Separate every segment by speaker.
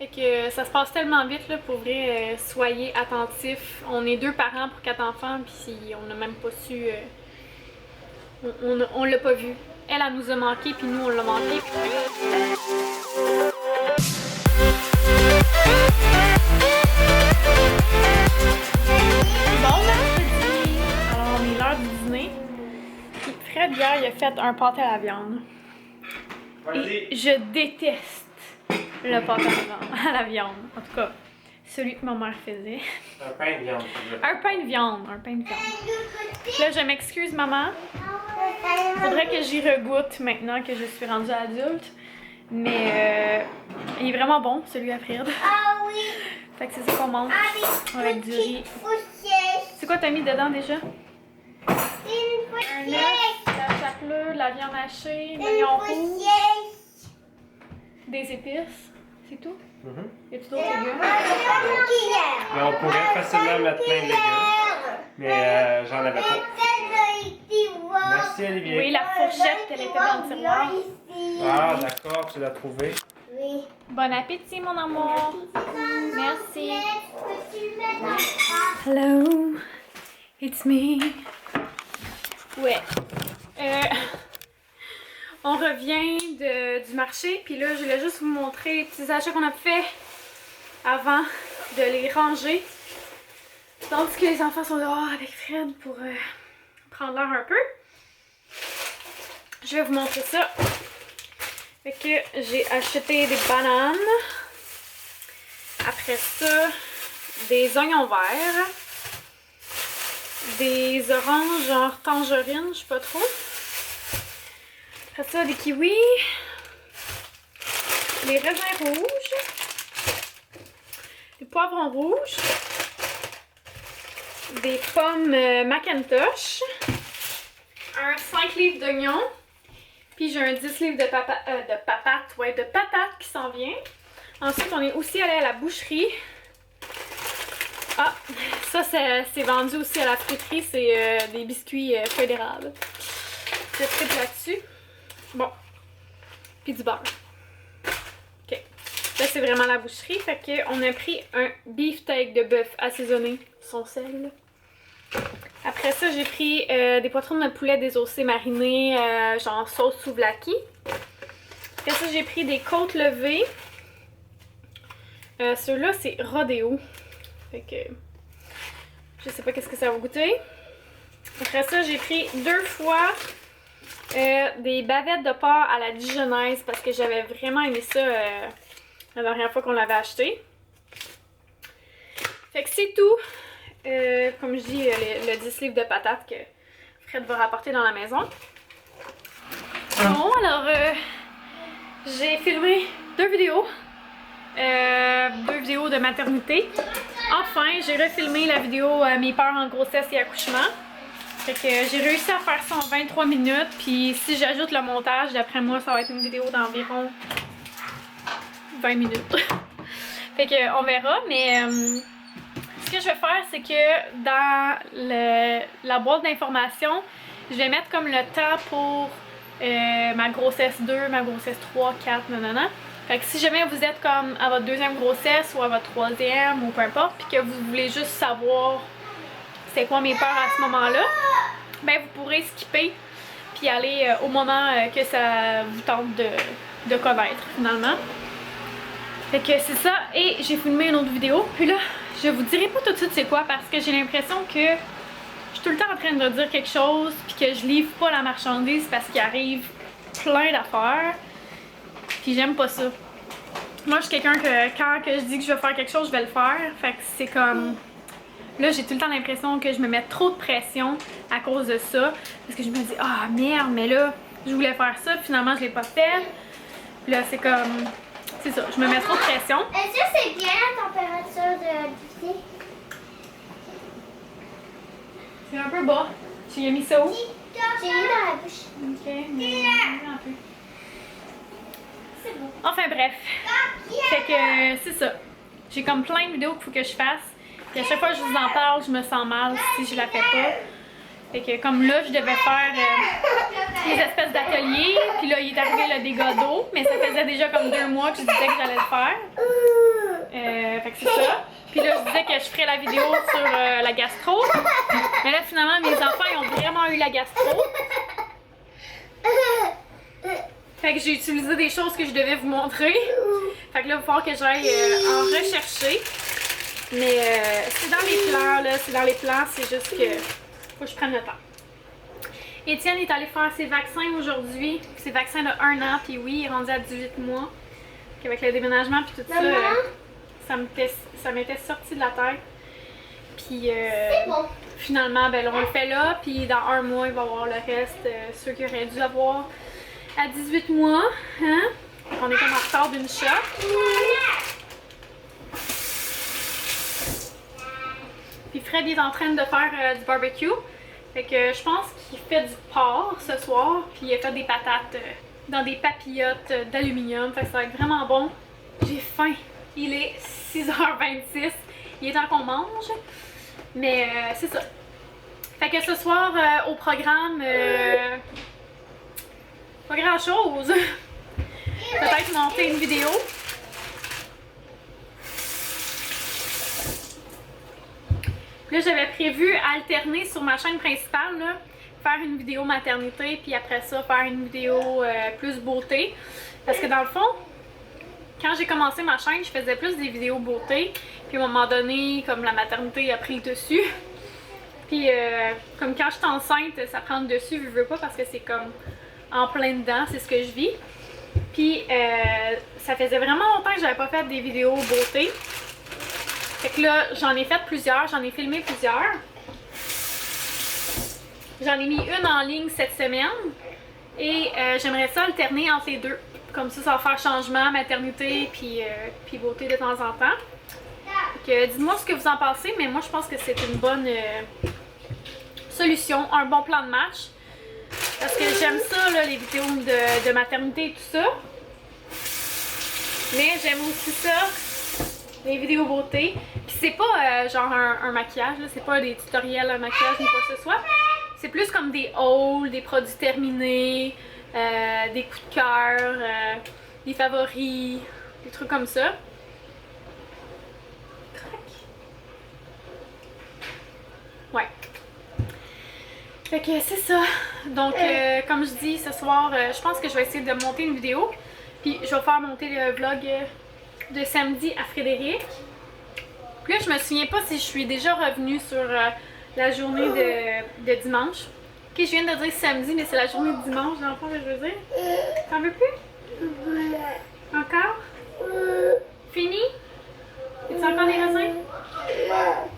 Speaker 1: Fait que ça se passe tellement vite là, pour vrai, soyez attentifs. On est 2 parents pour 4 enfants, puis on n'a même pas su... on l'a pas vu. Elle nous a manqué, puis nous on l'a manqué. Bon mercredi! Alors on est l'heure du dîner. Puis Fred hier il a fait un pâté à la viande. Et je déteste le pâté à la viande. En tout cas, celui que ma mère faisait.
Speaker 2: Un pain de viande.
Speaker 1: Un pain de viande. Un pain de viande. Là, je m'excuse, maman. Faudrait que j'y regoute maintenant que je suis rendue adulte. Mais il est vraiment bon, celui à Fred.
Speaker 3: Ah oui!
Speaker 1: Fait que c'est ça qu'on mange avec du riz. C'est quoi t'as mis dedans déjà? Un œuf, de la chapelure, de la viande hachée, l'oignon rouge, des épices. C'est tout? Y a-tu d'autres légumes?
Speaker 2: Mais on pourrait facilement mettre plein de légumes. Mais j'en avais pas. Merci Olivier.
Speaker 1: Oui, la fourchette, elle était dans le tiroir.
Speaker 2: Ah d'accord, tu l'as trouvé.
Speaker 3: Oui.
Speaker 1: Bon appétit, mon amour. Merci. Hello, it's me. Ouais. On revient du marché, puis là, je voulais juste vous montrer les petits achats qu'on a fait avant de les ranger. Tandis que les enfants sont dehors avec Fred pour prendre l'air un peu. Je vais vous montrer ça. Fait que j'ai acheté des bananes. Après ça, des oignons verts. Des oranges genre tangerine, je sais pas trop. Après ça, des kiwis. Des raisins rouges. Des poivrons rouges. Des pommes Macintosh. Un 5 livres d'oignons. Puis j'ai un 10 livres de patates qui s'en vient. Ensuite, on est aussi allé à la boucherie. Ah, ça c'est vendu aussi à la friterie. C'est des biscuits feuilles d'érable. Je triple là-dessus. Bon. Puis du beurre. Ok. Là, c'est vraiment la boucherie. Fait qu'on a pris un beefsteak de bœuf assaisonné. Son sel. Après ça, j'ai pris des poitrines de poulet désossées marinées, genre sauce souvlaki. Après ça, j'ai pris des côtes levées. Ceux-là, c'est Rodeo. Fait que je sais pas qu'est-ce que ça va goûter. Après ça, j'ai pris 2 fois des bavettes de porc à la dijonnaise parce que j'avais vraiment aimé ça la dernière fois qu'on l'avait acheté. Fait que c'est tout. Comme je dis, le 10 livres de patates que Fred va rapporter dans la maison. Bon, alors, j'ai filmé 2 vidéos. 2 vidéos de maternité. Enfin, j'ai refilmé la vidéo mes peurs en grossesse et accouchement. Fait que j'ai réussi à faire ça en 23 minutes. Puis si j'ajoute le montage, d'après moi, ça va être une vidéo d'environ 20 minutes. Fait que on verra, mais... ce que je vais faire, c'est que dans la boîte d'informations, je vais mettre comme le temps pour ma grossesse 2, ma grossesse 3, 4, nanana. Fait que si jamais vous êtes comme à votre 2e grossesse ou à votre 3e ou peu importe, puis que vous voulez juste savoir c'est quoi mes peurs à ce moment-là, ben vous pourrez skipper puis aller au moment que ça vous tente de connaître finalement. Fait que c'est ça, et j'ai filmé une autre vidéo, puis là, je vous dirai pas tout de suite c'est quoi parce que j'ai l'impression que je suis tout le temps en train de dire quelque chose puis que je livre pas la marchandise parce qu'il arrive plein d'affaires. Puis j'aime pas ça. Moi, je suis quelqu'un que quand je dis que je vais faire quelque chose, je vais le faire. Fait que c'est comme... Là, j'ai tout le temps l'impression que je me mets trop de pression à cause de ça. Parce que je me dis, ah merde, mais là, je voulais faire ça, puis finalement, je l'ai pas fait. Puis là, c'est comme... C'est ça, je me mets trop de pression.
Speaker 3: Est-ce que c'est bien la température de thé?
Speaker 1: C'est un peu bas. Tu as mis ça où?
Speaker 3: J'ai mis dans la bouche.
Speaker 1: Ok, mais un peu.
Speaker 3: C'est bon.
Speaker 1: Enfin bref. Fait que c'est ça. J'ai comme plein de vidéos qu'il faut que je fasse. Puis à chaque fois que je vous en parle, je me sens mal si je la fais pas. Fait que comme là, je devais faire des espèces d'ateliers. Puis là, il est arrivé le dégât d'eau. Mais ça faisait déjà comme 2 mois que je disais que j'allais le faire. Fait que c'est ça. Puis là, je disais que je ferais la vidéo sur la gastro. Mais là, finalement, mes enfants, ils ont vraiment eu la gastro. Fait que j'ai utilisé des choses que je devais vous montrer. Fait que là, il va falloir que j'aille en rechercher. Mais c'est dans les plans, là. C'est dans les plans, c'est juste que faut que je prenne le temps. Étienne est allé faire ses vaccins aujourd'hui. Ses vaccins de 1 an, puis oui, il est rendu à 18 mois. Puis avec le déménagement, puis tout ça, ça m'était sorti de la tête. Puis
Speaker 3: bon.
Speaker 1: finalement, ben là, on le fait là, puis dans 1 mois, il va y avoir le reste, ceux qui auraient dû avoir à 18 mois. Hein? On est comme en retard d'une shot. Puis Fred est en train de faire du barbecue. Fait que je pense qu'il fait du porc ce soir. Puis il a fait des patates dans des papillotes d'aluminium. Fait que ça va être vraiment bon. J'ai faim. Il est 6h26. Il est temps qu'on mange. Mais c'est ça. Fait que ce soir, au programme, pas grand chose. Peut-être monter une vidéo. Puis là, j'avais prévu alterner sur ma chaîne principale, là, faire une vidéo maternité, puis après ça, faire une vidéo plus beauté. Parce que dans le fond, quand j'ai commencé ma chaîne, je faisais plus des vidéos beauté. Puis à un moment donné, comme la maternité a pris le dessus. Puis comme quand je suis enceinte, ça prend le dessus, je veux pas, parce que c'est comme en plein dedans, c'est ce que je vis. Puis ça faisait vraiment longtemps que j'avais pas fait des vidéos beauté. Fait que là, j'en ai fait plusieurs, j'en ai filmé plusieurs. J'en ai mis une en ligne cette semaine. Et j'aimerais ça alterner entre les deux. Comme ça va faire changement, maternité, puis beauté de temps en temps. Fait que dites-moi ce que vous en pensez, mais moi je pense que c'est une bonne solution, un bon plan de match. Parce que j'aime ça, là, les vidéos de maternité et tout ça. Mais j'aime aussi ça, les vidéos beauté. Puis c'est pas genre un maquillage, c'est pas des tutoriels, un maquillage ni quoi que ce soit. C'est plus comme des hauls, des produits terminés, des coups de cœur, des favoris, des trucs comme ça. Ouais. Fait que c'est ça. Donc, comme je dis, ce soir, je pense que je vais essayer de monter une vidéo. Puis, je vais faire monter le vlog de samedi à Frédéric. Puis là, je me souviens pas si je suis déjà revenue sur la journée de dimanche. Ok, je viens de dire samedi, mais c'est la journée de dimanche, dans le fond, que je veux dire. T'en veux plus? Encore? Fini? As-tu encore des raisins?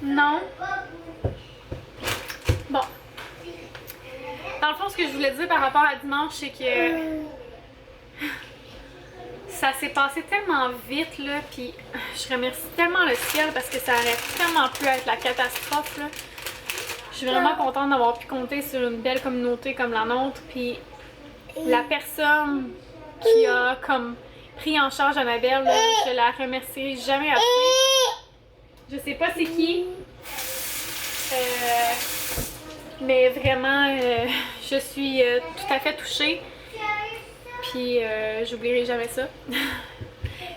Speaker 1: Non? Bon. Dans le fond, ce que je voulais dire par rapport à dimanche, c'est que ça s'est passé tellement vite, là, puis je remercie tellement le ciel parce que ça aurait tellement pu être la catastrophe, là. Je suis vraiment contente d'avoir pu compter sur une belle communauté comme la nôtre, puis la personne qui a comme pris en charge Annabelle, là, je la remercierai jamais assez. Je sais pas c'est qui, mais vraiment, je suis tout à fait touchée. Puis j'oublierai jamais ça.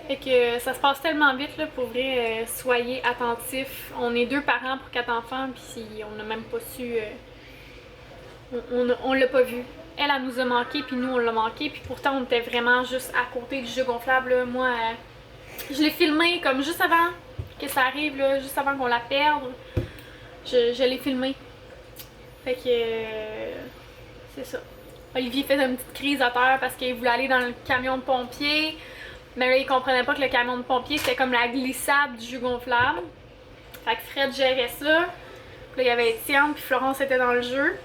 Speaker 1: Fait que ça se passe tellement vite, là, pour vrai, soyez attentifs. On est 2 parents pour 4 enfants, puis on n'a même pas su... on l'a pas vu. Elle nous a manqué, puis nous on l'a manqué, puis pourtant on était vraiment juste à côté du jeu gonflable, là. Moi, je l'ai filmé comme juste avant que ça arrive, là, juste avant qu'on la perde. Je l'ai filmé. Fait que... c'est ça. Olivier faisait une petite crise à terre parce qu'il voulait aller dans le camion de pompiers. Mais là, il comprenait pas que le camion de pompiers, c'était comme la glissade du jus gonflable. Fait que Fred gérait ça. Puis là, il y avait Étienne, puis Florence était dans le jeu.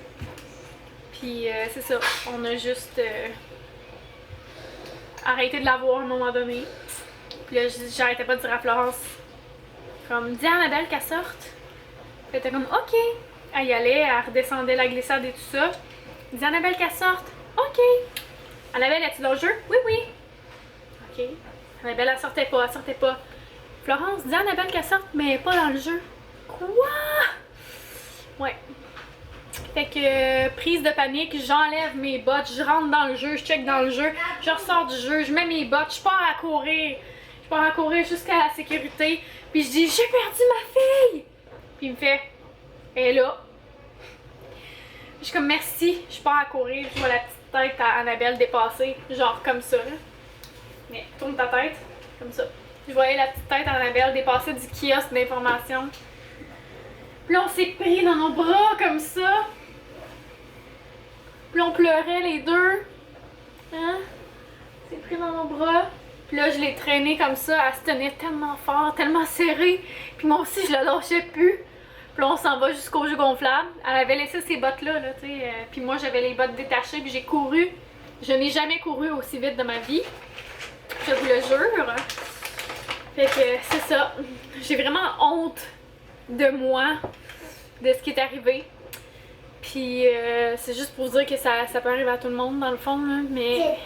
Speaker 1: Puis c'est ça, on a juste arrêté de la voir à un moment donné. Puis là, j'arrêtais pas de dire à Florence, comme, dis à Annabelle qu'elle sorte. Puis elle était comme, ok. Elle y allait, elle redescendait la glissade et tout ça. Dis à Annabelle qu'elle sorte. Ok. Annabelle, es-tu dans le jeu? Oui, oui. Ok. Annabelle, elle sortait pas, elle sortait pas. Florence, dis à Annabelle qu'elle sorte, mais pas dans le jeu. Quoi? Ouais. Fait que, prise de panique, j'enlève mes bottes, je rentre dans le jeu, je check dans le jeu, je ressors du jeu, je mets mes bottes, je pars à courir. Je pars à courir jusqu'à la sécurité. Puis je dis, j'ai perdu ma fille! Puis il me fait, elle est là. Je suis comme, merci. Je pars à courir, je vois la petite tête à Annabelle dépasser, genre comme ça. Là. Mais tourne ta tête, comme ça. Je voyais la petite tête à Annabelle dépasser du kiosque d'information. Puis là, on s'est pris dans nos bras comme ça. Puis là, on pleurait les deux. Hein? On s'est pris dans nos bras. Puis là, je l'ai traînée comme ça. Elle se tenait tellement fort, tellement serrée. Puis moi aussi, je la lâchais plus. Puis là, on s'en va jusqu'au jeu gonflable. Elle avait laissé ses bottes-là, là, tu sais. Puis moi, j'avais les bottes détachées. Puis j'ai couru. Je n'ai jamais couru aussi vite de ma vie. Je vous le jure. Fait que c'est ça. J'ai vraiment honte de moi, de ce qui est arrivé. Puis c'est juste pour dire que ça peut arriver à tout le monde dans le fond, là, mais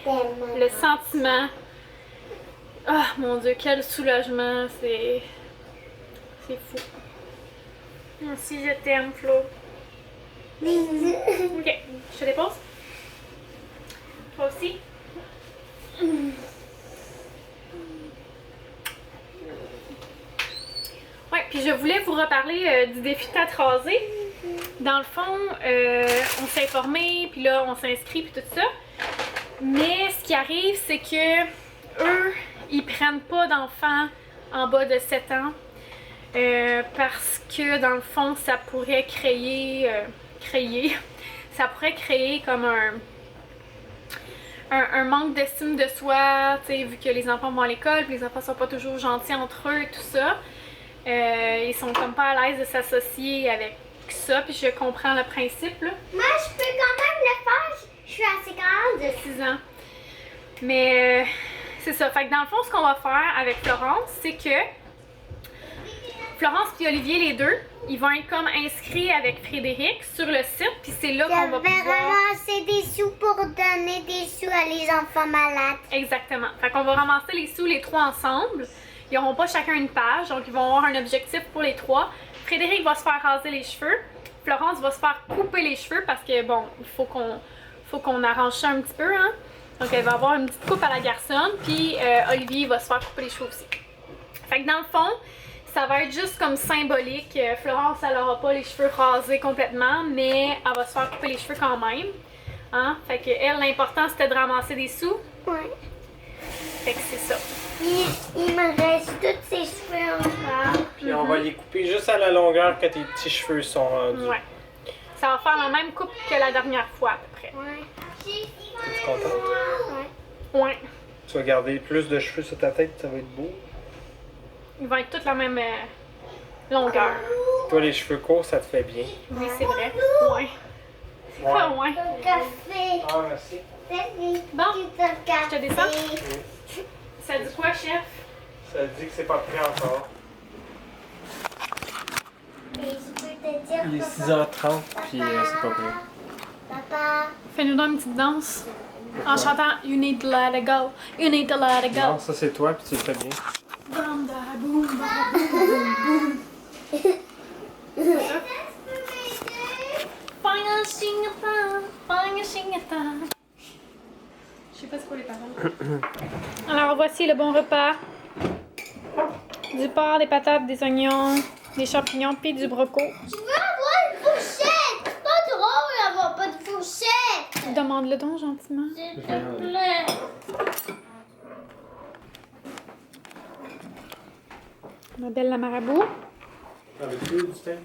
Speaker 1: le sentiment, ah mon Dieu, quel soulagement, c'est fou. Moi aussi je t'aime, Flo. Ok, je te dépose. Toi aussi. Ouais, puis je voulais vous reparler du défi tête rasée. Dans le fond, on s'est informé, puis là, on s'inscrit, puis tout ça. Mais ce qui arrive, c'est que eux, ils prennent pas d'enfants en bas de 7 ans. Parce que, dans le fond, ça pourrait créer comme un manque d'estime de soi, tu sais, vu que les enfants vont à l'école, puis les enfants sont pas toujours gentils entre eux et tout ça. Ils sont comme pas à l'aise de s'associer avec ça, puis je comprends le principe, là.
Speaker 3: Moi, je peux quand même le faire. Je suis assez grande.
Speaker 1: De 6 ans. Mais c'est ça. Fait que dans le fond, ce qu'on va faire avec Florence, c'est que Florence et Olivier, les deux, ils vont être comme inscrits avec Frédéric sur le site, puis c'est là qu'on va pouvoir
Speaker 3: ramasser des sous pour donner des sous à les enfants malades.
Speaker 1: Exactement. Fait qu'on va ramasser les sous les trois ensemble. Ils n'auront pas chacun une page, donc ils vont avoir un objectif pour les trois. Frédéric va se faire raser les cheveux. Florence va se faire couper les cheveux parce que, bon, il faut qu'on arrange ça un petit peu, hein. Donc elle va avoir une petite coupe à la garçonne, puis Olivier va se faire couper les cheveux aussi. Fait que dans le fond, ça va être juste comme symbolique. Florence, elle aura pas les cheveux rasés complètement, mais elle va se faire couper les cheveux quand même. Hein? Fait que elle, l'important c'était de ramasser des sous.
Speaker 3: Ouais.
Speaker 1: Fait que c'est ça.
Speaker 3: Il me reste tous ces cheveux encore.
Speaker 2: Puis on va les couper juste à la longueur que tes petits cheveux sont rendus.
Speaker 1: Ouais. Ça va faire la même coupe que la dernière fois à peu près.
Speaker 3: Ouais.
Speaker 2: Es-tu contente?
Speaker 3: Ouais.
Speaker 1: Ouais.
Speaker 2: Tu vas garder plus de cheveux sur ta tête, ça va être beau.
Speaker 1: Ils vont être tous la même longueur.
Speaker 2: Toi, les cheveux courts, ça te fait bien.
Speaker 1: Oui, c'est vrai. Ouais.
Speaker 2: Ouais.
Speaker 1: Ah ouais.
Speaker 3: Au café.
Speaker 2: Ah, merci.
Speaker 1: Bon,
Speaker 3: Je
Speaker 1: te descends? Ça dit quoi, chef?
Speaker 2: Ça dit que c'est pas prêt encore.
Speaker 3: Et je peux te dire,
Speaker 2: Il est
Speaker 3: papa,
Speaker 2: 6h30, puis c'est pas prêt.
Speaker 3: Papa,
Speaker 1: Fais-nous donc une petite danse. En chantant You need to let it go. You need to let it go.
Speaker 2: Non, ça c'est toi, puis tu le fais bien.
Speaker 1: Boom, da, boom, da, boom, boom, boom. Final sing-a-thon. Je sais pas c'est quoi les paroles. Alors voici le bon repas. Du porc, des patates, des oignons, des champignons, puis du broco.
Speaker 3: je veux avoir une fourchette. C'est pas drôle d'avoir pas de fourchette.
Speaker 1: Demande-le donc gentiment.
Speaker 3: S'il te plaît.
Speaker 1: Ma belle la marabout.
Speaker 2: Avec du thé?